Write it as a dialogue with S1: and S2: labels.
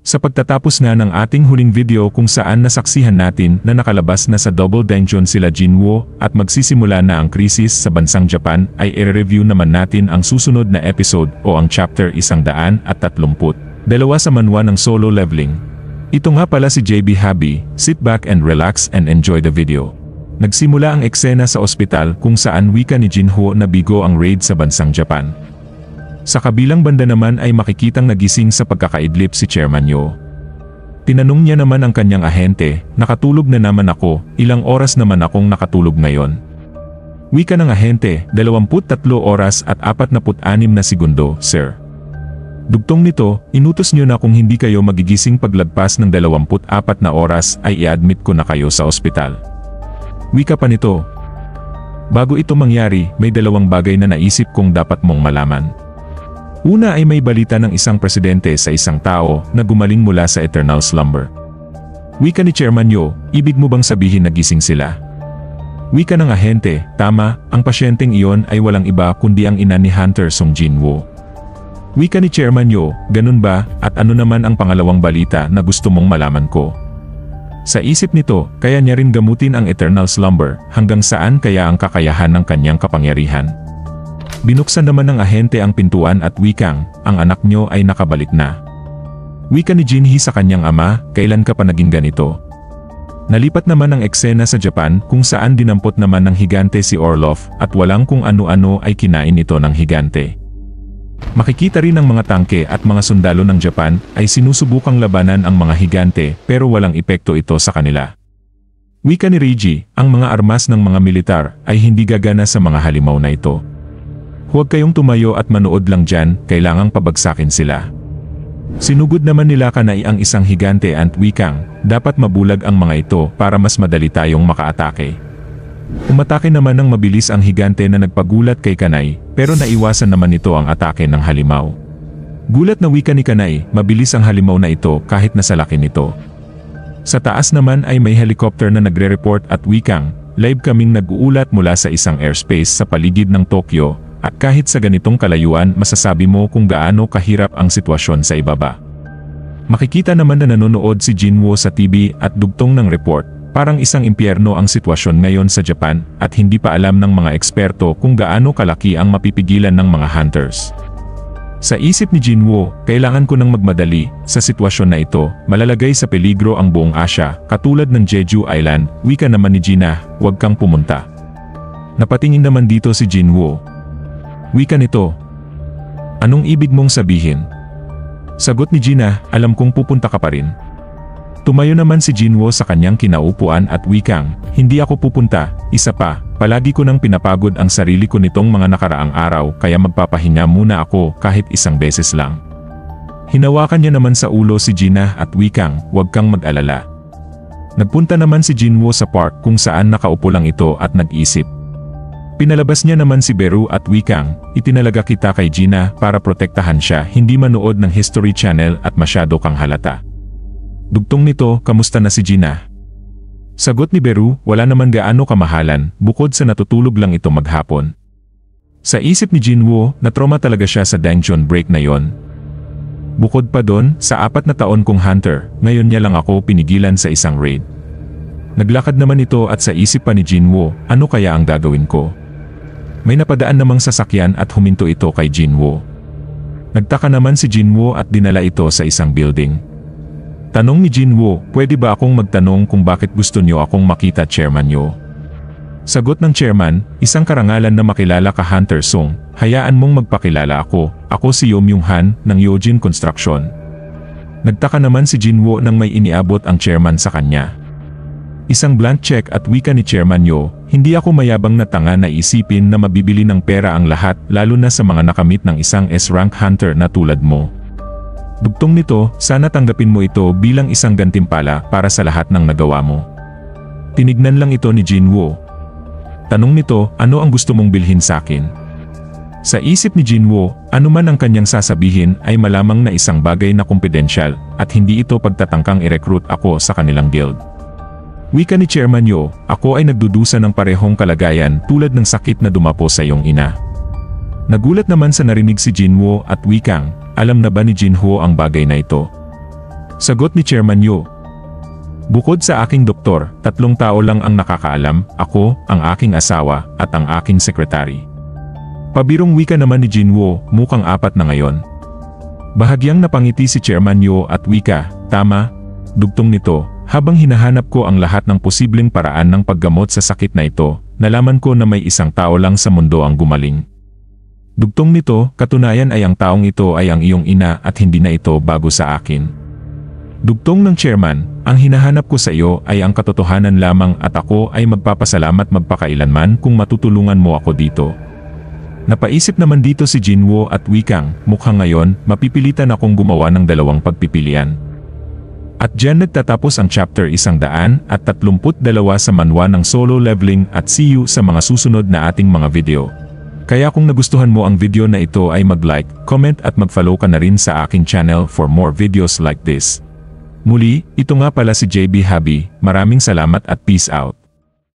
S1: Sa pagtatapos na ng ating huling video kung saan nasaksihan natin na nakalabas na sa Double Dungeon sila Jinwoo at magsisimula na ang krisis sa bansang Japan, ay i-review naman natin ang susunod na episode o ang chapter 130, dalawa sa manhwa ng Solo Leveling. Ito nga pala si JB Habi. Sit back and relax and enjoy the video. Nagsimula ang eksena sa ospital kung saan wika ni Jinho na bigo ang raid sa bansang Japan. Sa kabilang banda naman ay makikitang nagising sa pagkakaidlip si Chairman Yo. Tinanong niya naman ang kanyang ahente, nakatulog na naman ako, ilang oras naman akong nakatulog ngayon. Wika ng ahente, 23 oras at 46 na segundo, sir. Dugtong nito, inutos niyo na kung hindi kayo magigising paglagpas ng 24 na oras ay i-admit ko na kayo sa ospital. Wika pa nito. Bago ito mangyari, may dalawang bagay na naisip kong dapat mong malaman. Una ay may balita ng isang presidente sa isang tao na gumaling mula sa eternal slumber. Wika ni Chairman Yo, ibig mo bang sabihin nagising sila? Wika ng ahente, tama, ang pasyenteng iyon ay walang iba kundi ang ina ni Hunter Sung Jinwoo. Wika ni Chairman Yo, ganun ba, at ano naman ang pangalawang balita na gusto mong malaman ko? Sa isip nito, kaya niya rin gamutin ang eternal slumber, hanggang saan kaya ang kakayahan ng kanyang kapangyarihan? Binuksan naman ng ahente ang pintuan at wikang, ang anak nyo ay nakabalik na. Wika ni Jinhee sa kanyang ama, kailan ka pa naging ganito? Nalipat naman ang eksena sa Japan kung saan dinampot naman ng higante si Orloff at walang kung ano-ano ay kinain ito ng higante. Makikita rin ang mga tangke at mga sundalo ng Japan ay sinusubukang labanan ang mga higante pero walang epekto ito sa kanila. Wika ni Reiji, ang mga armas ng mga militar ay hindi gagana sa mga halimaw na ito. Huwag kayong tumayo at manood lang dyan, kailangang pabagsakin sila. Sinugod naman nila Kanai ang isang higante at wikang, dapat mabulag ang mga ito para mas madali tayong makaatake. Umatake naman ng mabilis ang higante na nagpagulat kay Kanai, pero naiwasan naman nito ang atake ng halimaw. Gulat na wika ni Kanai, mabilis ang halimaw na ito kahit nasa laki nito. Sa taas naman ay may helicopter na nagre-report at wikang, live kaming nag-uulat mula sa isang airspace sa paligid ng Tokyo. At kahit sa ganitong kalayuan masasabi mo kung gaano kahirap ang sitwasyon sa ibaba. Makikita naman na nanonood si Jinwoo sa TV at dugtong ng report, parang isang impyerno ang sitwasyon ngayon sa Japan at hindi pa alam ng mga eksperto kung gaano kalaki ang mapipigilan ng mga hunters. Sa isip ni Jinwoo, kailangan ko nang magmadali, sa sitwasyon na ito, malalagay sa peligro ang buong Asia, katulad ng Jeju Island, wika naman ni Gina, huwag kang pumunta. Napatingin naman dito si Jinwoo. Wika nito. Anong ibig mong sabihin? Sagot ni Gina, alam kong pupunta ka pa rin. Tumayo naman si Jinwoo sa kanyang kinaupuan at wikang, hindi ako pupunta, isa pa, palagi ko nang pinapagod ang sarili ko nitong mga nakaraang araw kaya magpapahinga muna ako kahit isang beses lang. Hinawakan niya naman sa ulo si Gina at wikang, huwag kang mag-alala. Nagpunta naman si Jinwoo sa park kung saan nakaupo lang ito at nag-isip. Pinalabas niya naman si Beru at wikang, itinalaga kita kay Gina para protektahan siya hindi manood ng History Channel at masyado kang halata. Dugtong nito, kamusta na si Gina? Sagot ni Beru, wala naman gaano kamahalan, bukod sa natutulog lang ito maghapon. Sa isip ni Jinwoo, natroma talaga siya sa dungeon break na yon. Bukod pa doon, sa 4 na taon kong hunter, ngayon niya lang ako pinigilan sa isang raid. Naglakad naman ito at sa isip pa ni Jinwoo, ano kaya ang gagawin ko? May napadaan namang sasakyan at huminto ito kay Jinwoo. Nagtaka naman si Jinwoo at dinala ito sa isang building. Tanong ni Jinwoo, pwede ba akong magtanong kung bakit gusto niyo akong makita Chairman Yo? Sagot ng chairman, isang karangalan na makilala ka Hunter Sung, hayaan mong magpakilala ako si Yo Myung-han ng Yojin Construction. Nagtaka naman si Jinwoo nang may iniabot ang chairman sa kanya. Isang blank check at wika ni Chairman Yo, hindi ako mayabang na tanga na isipin na mabibili ng pera ang lahat lalo na sa mga nakamit ng isang S-rank hunter na tulad mo. Dugtong nito, sana tanggapin mo ito bilang isang gantimpala para sa lahat ng nagawa mo. Tinignan lang ito ni Jinwoo. Tanong nito, ano ang gusto mong bilhin sa akin? Sa isip ni Jinwoo, anuman ang kanyang sasabihin ay malamang na isang bagay na kumpidensyal at hindi ito pagtatangkang i-recruit ako sa kanilang guild. Wika ni Chairman Yo, ako ay nagdudusa ng parehong kalagayan tulad ng sakit na dumapo sa iyong ina. Nagulat naman sa narinig si Jinwoo at wikang, alam na ba ni Jinho ang bagay na ito? Sagot ni Chairman Yo. Bukod sa aking doktor, 3 tao lang ang nakakaalam, ako, ang aking asawa, at ang aking sekretary. Pabirong wika naman ni Jinwoo, mukhang 4 na ngayon. Bahagyang napangiti si Chairman Yo at wika, tama, dugtong nito, habang hinahanap ko ang lahat ng posibleng paraan ng paggamot sa sakit na ito, nalaman ko na may 1 tao lang sa mundo ang gumaling. Dugtong nito, katunayan ay ang taong ito ay ang iyong ina at hindi na ito bago sa akin. Dugtong ng chairman, ang hinahanap ko sa iyo ay ang katotohanan lamang at ako ay magpapasalamat magpakailanman kung matutulungan mo ako dito. Napaisip naman dito si Jinwoo at wikang, mukhang ngayon, mapipilitan akong gumawa ng 2 pagpipilian. At diyan nagtatapos ang chapter 132 sa manhwa ng solo leveling at see you sa mga susunod na ating mga video. Kaya kung nagustuhan mo ang video na ito ay mag-like, comment at mag-follow ka na rin sa aking channel for more videos like this. Muli, ito nga pala si JB Habi, maraming salamat at peace out.